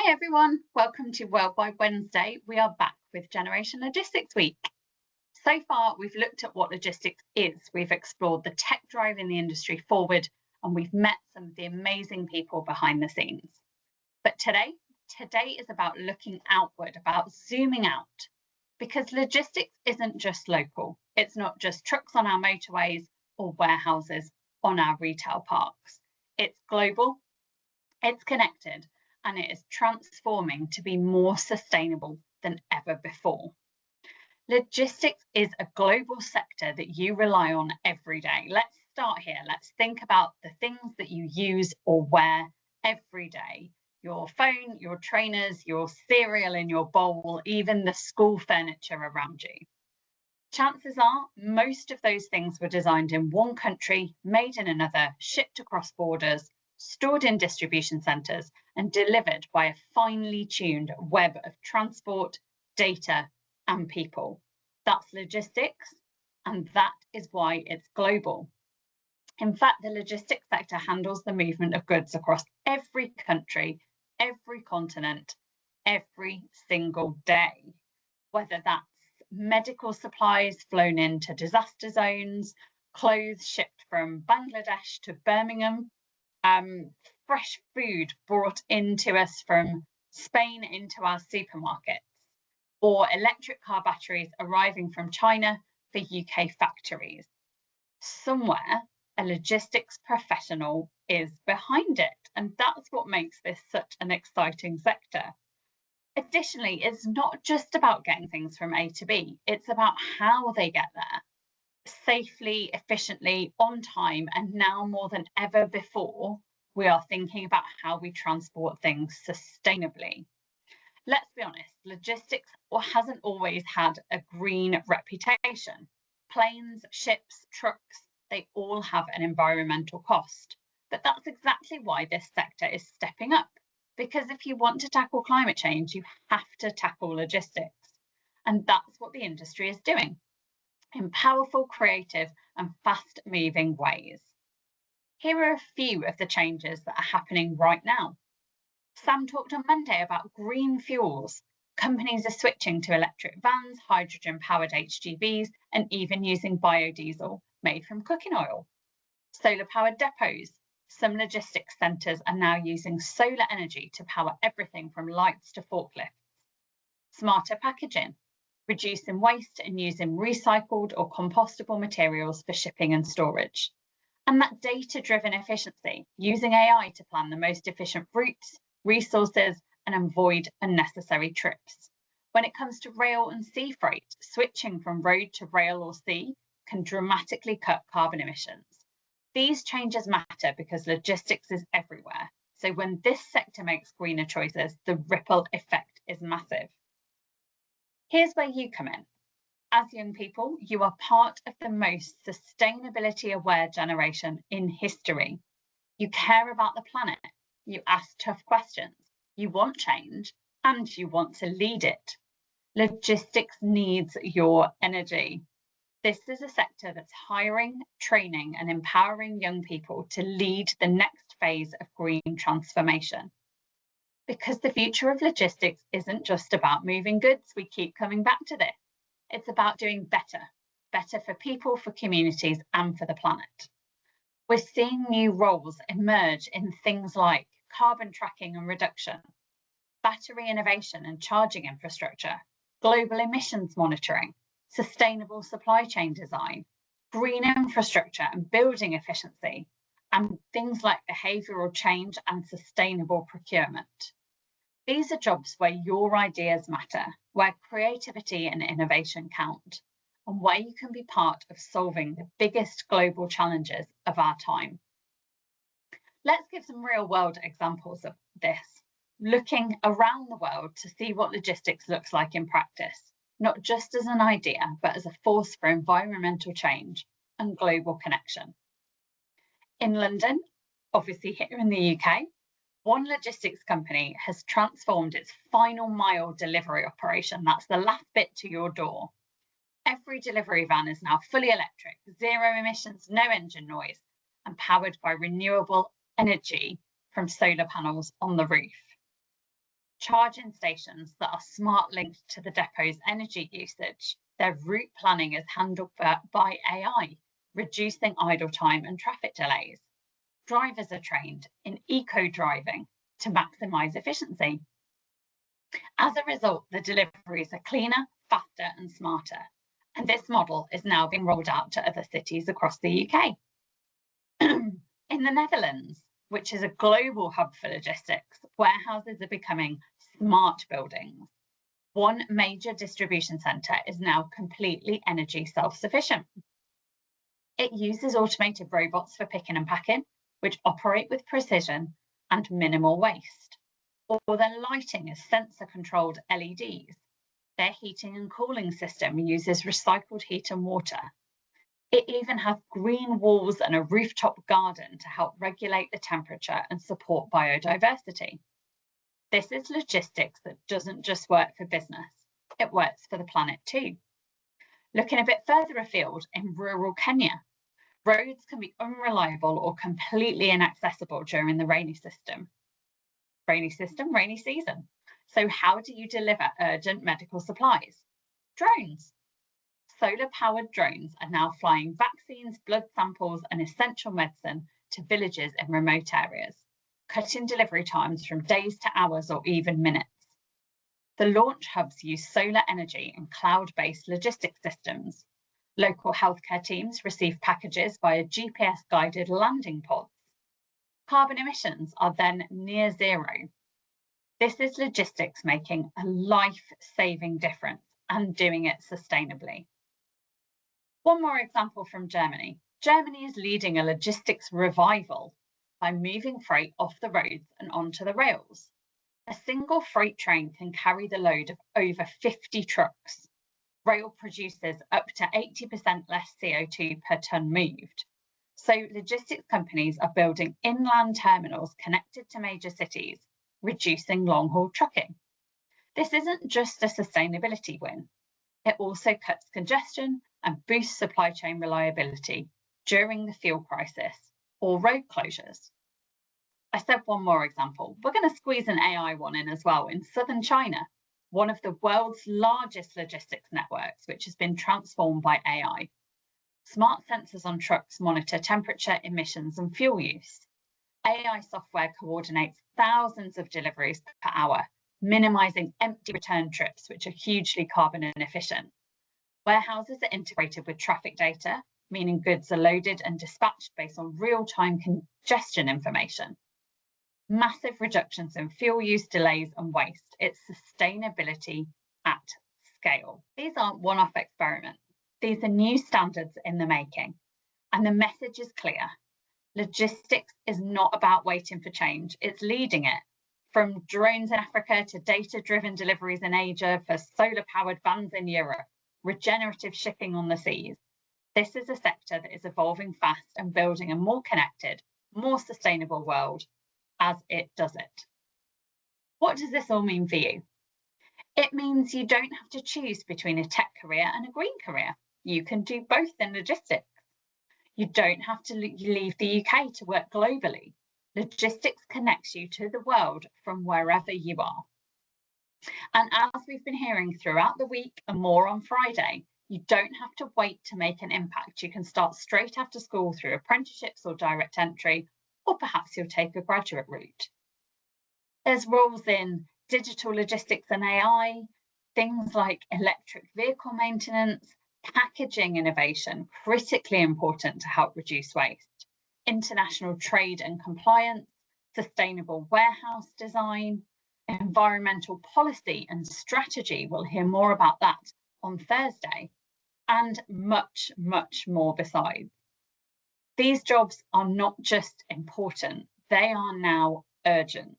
Hi everyone, welcome to Worldwide Wednesday. We are back with Generation Logistics Week. So far, we've looked at what logistics is, we've explored the tech driving the industry forward, and we've met some of the amazing people behind the scenes. But today is about looking outward, about zooming out, because logistics isn't just local. It's not just trucks on our motorways or warehouses on our retail parks. It's global, it's connected, and it is transforming to be more sustainable than ever before. Logistics is a global sector that you rely on every day. Let's start here. Let's think about the things that you use or wear every day. Your phone, your trainers, your cereal in your bowl, even the school furniture around you. Chances are most of those things were designed in one country, made in another, shipped across borders, stored in distribution centres, and delivered by a finely tuned web of transport, data, and people. That's logistics, and that is why it's global. In fact, the logistics sector handles the movement of goods across every country, every continent, every single day, whether that's medical supplies flown into disaster zones, clothes shipped from Bangladesh to Birmingham, fresh food brought into us from Spain into our supermarkets, or electric car batteries arriving from China for UK factories. Somewhere, a logistics professional is behind it, and that's what makes this such an exciting sector. Additionally, it's not just about getting things from A to B, it's about how they get there. Safely, efficiently, on time, and now more than ever before, we are thinking about how we transport things sustainably. Let's be honest, logistics hasn't always had a green reputation. Planes, ships, trucks, they all have an environmental cost. But that's exactly why this sector is stepping up. Because if you want to tackle climate change, you have to tackle logistics. And that's what the industry is doing, in powerful, creative, and fast-moving ways. Here are a few of the changes that are happening right now. Sam talked on Monday about green fuels. Companies are switching to electric vans, hydrogen-powered HGVs, and even using biodiesel made from cooking oil. Solar-powered depots. Some logistics centres are now using solar energy to power everything from lights to forklifts. Smarter packaging. Reducing waste and using recycled or compostable materials for shipping and storage. And that data-driven efficiency, using AI to plan the most efficient routes, resources, and avoid unnecessary trips. When it comes to rail and sea freight, switching from road to rail or sea can dramatically cut carbon emissions. These changes matter because logistics is everywhere. So when this sector makes greener choices, the ripple effect is massive. Here's where you come in. As young people, you are part of the most sustainability-aware generation in history. You care about the planet, you ask tough questions, you want change, and you want to lead it. Logistics needs your energy. This is a sector that's hiring, training, and empowering young people to lead the next phase of green transformation. Because the future of logistics isn't just about moving goods, we keep coming back to this. It's about doing better for people, for communities, and for the planet. We're seeing new roles emerge in things like carbon tracking and reduction, battery innovation and charging infrastructure, global emissions monitoring, sustainable supply chain design, green infrastructure and building efficiency, and things like behavioural change and sustainable procurement. These are jobs where your ideas matter, where creativity and innovation count, and where you can be part of solving the biggest global challenges of our time. Let's give some real-world examples of this, looking around the world to see what logistics looks like in practice, not just as an idea, but as a force for environmental change and global connection. In London, obviously here in the UK, one logistics company has transformed its final mile delivery operation. That's the last bit to your door. Every delivery van is now fully electric, zero emissions, no engine noise, and powered by renewable energy from solar panels on the roof. charging stations that are smart linked to the depot's energy usage. Their route planning is handled by AI, reducing idle time and traffic delays. Drivers are trained in eco-driving to maximise efficiency. As a result, the deliveries are cleaner, faster and smarter, and this model is now being rolled out to other cities across the UK. In the Netherlands, which is a global hub for logistics, warehouses are becoming smart buildings. One major distribution centre is now completely energy self-sufficient. It uses automated robots for picking and packing, which operate with precision and minimal waste. Or their lighting is sensor-controlled LEDs. Their heating and cooling system uses recycled heat and water. It even has green walls and a rooftop garden to help regulate the temperature and support biodiversity. This is logistics that doesn't just work for business, it works for the planet too. Looking a bit further afield, in rural Kenya, roads can be unreliable or completely inaccessible during the rainy season. So how do you deliver urgent medical supplies? Drones. Solar-powered drones are now flying vaccines, blood samples and essential medicine to villages in remote areas, cutting delivery times from days to hours or even minutes. The launch hubs use solar energy and cloud-based logistics systems. Local healthcare teams receive packages via GPS-guided landing pods. Carbon emissions are then near zero. This is logistics making a life-saving difference and doing it sustainably. One more example from Germany. Germany is leading a logistics revival by moving freight off the roads and onto the rails. A single freight train can carry the load of over 50 trucks. Rail produces up to 80% less CO2 per tonne moved. So logistics companies are building inland terminals connected to major cities, reducing long-haul trucking. This isn't just a sustainability win. It also cuts congestion and boosts supply chain reliability during the fuel crisis or road closures. I said one more example. We're going to squeeze an AI one in as well. In southern China, one of the world's largest logistics networks, which has been transformed by AI. Smart sensors on trucks monitor temperature, emissions and fuel use. AI software coordinates thousands of deliveries per hour, minimising empty return trips, which are hugely carbon inefficient. Warehouses are integrated with traffic data, meaning goods are loaded and dispatched based on real-time congestion information. Massive reductions in fuel use, delays and waste. It's sustainability at scale. These aren't one-off experiments. These are new standards in the making. And the message is clear. Logistics is not about waiting for change, it's leading it. From drones in Africa to data-driven deliveries in Asia for solar-powered vans in Europe, regenerative shipping on the seas. This is a sector that is evolving fast and building a more connected, more sustainable world as it does it. What does this all mean for you? It means you don't have to choose between a tech career and a green career. You can do both in logistics. You don't have to leave the UK to work globally. Logistics connects you to the world from wherever you are. And as we've been hearing throughout the week and more on Friday, you don't have to wait to make an impact. You can start straight after school through apprenticeships or direct entry, or perhaps you'll take a graduate route. There's roles in digital logistics and AI, things like electric vehicle maintenance, packaging innovation, critically important to help reduce waste, international trade and compliance, sustainable warehouse design, environmental policy and strategy. We'll hear more about that on Thursday, and much, much more besides. These jobs are not just important, they are now urgent.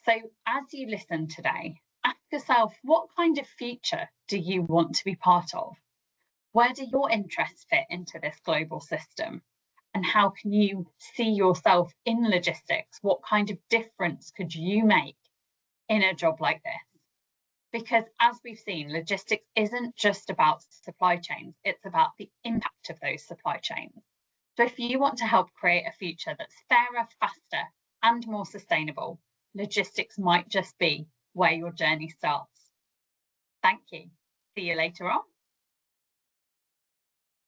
So as you listen today, ask yourself, what kind of future do you want to be part of? Where do your interests fit into this global system? And how can you see yourself in logistics? What kind of difference could you make in a job like this? Because as we've seen, logistics isn't just about supply chains, it's about the impact of those supply chains. So if you want to help create a future that's fairer, faster, and more sustainable, logistics might just be where your journey starts. Thank you. See you later on.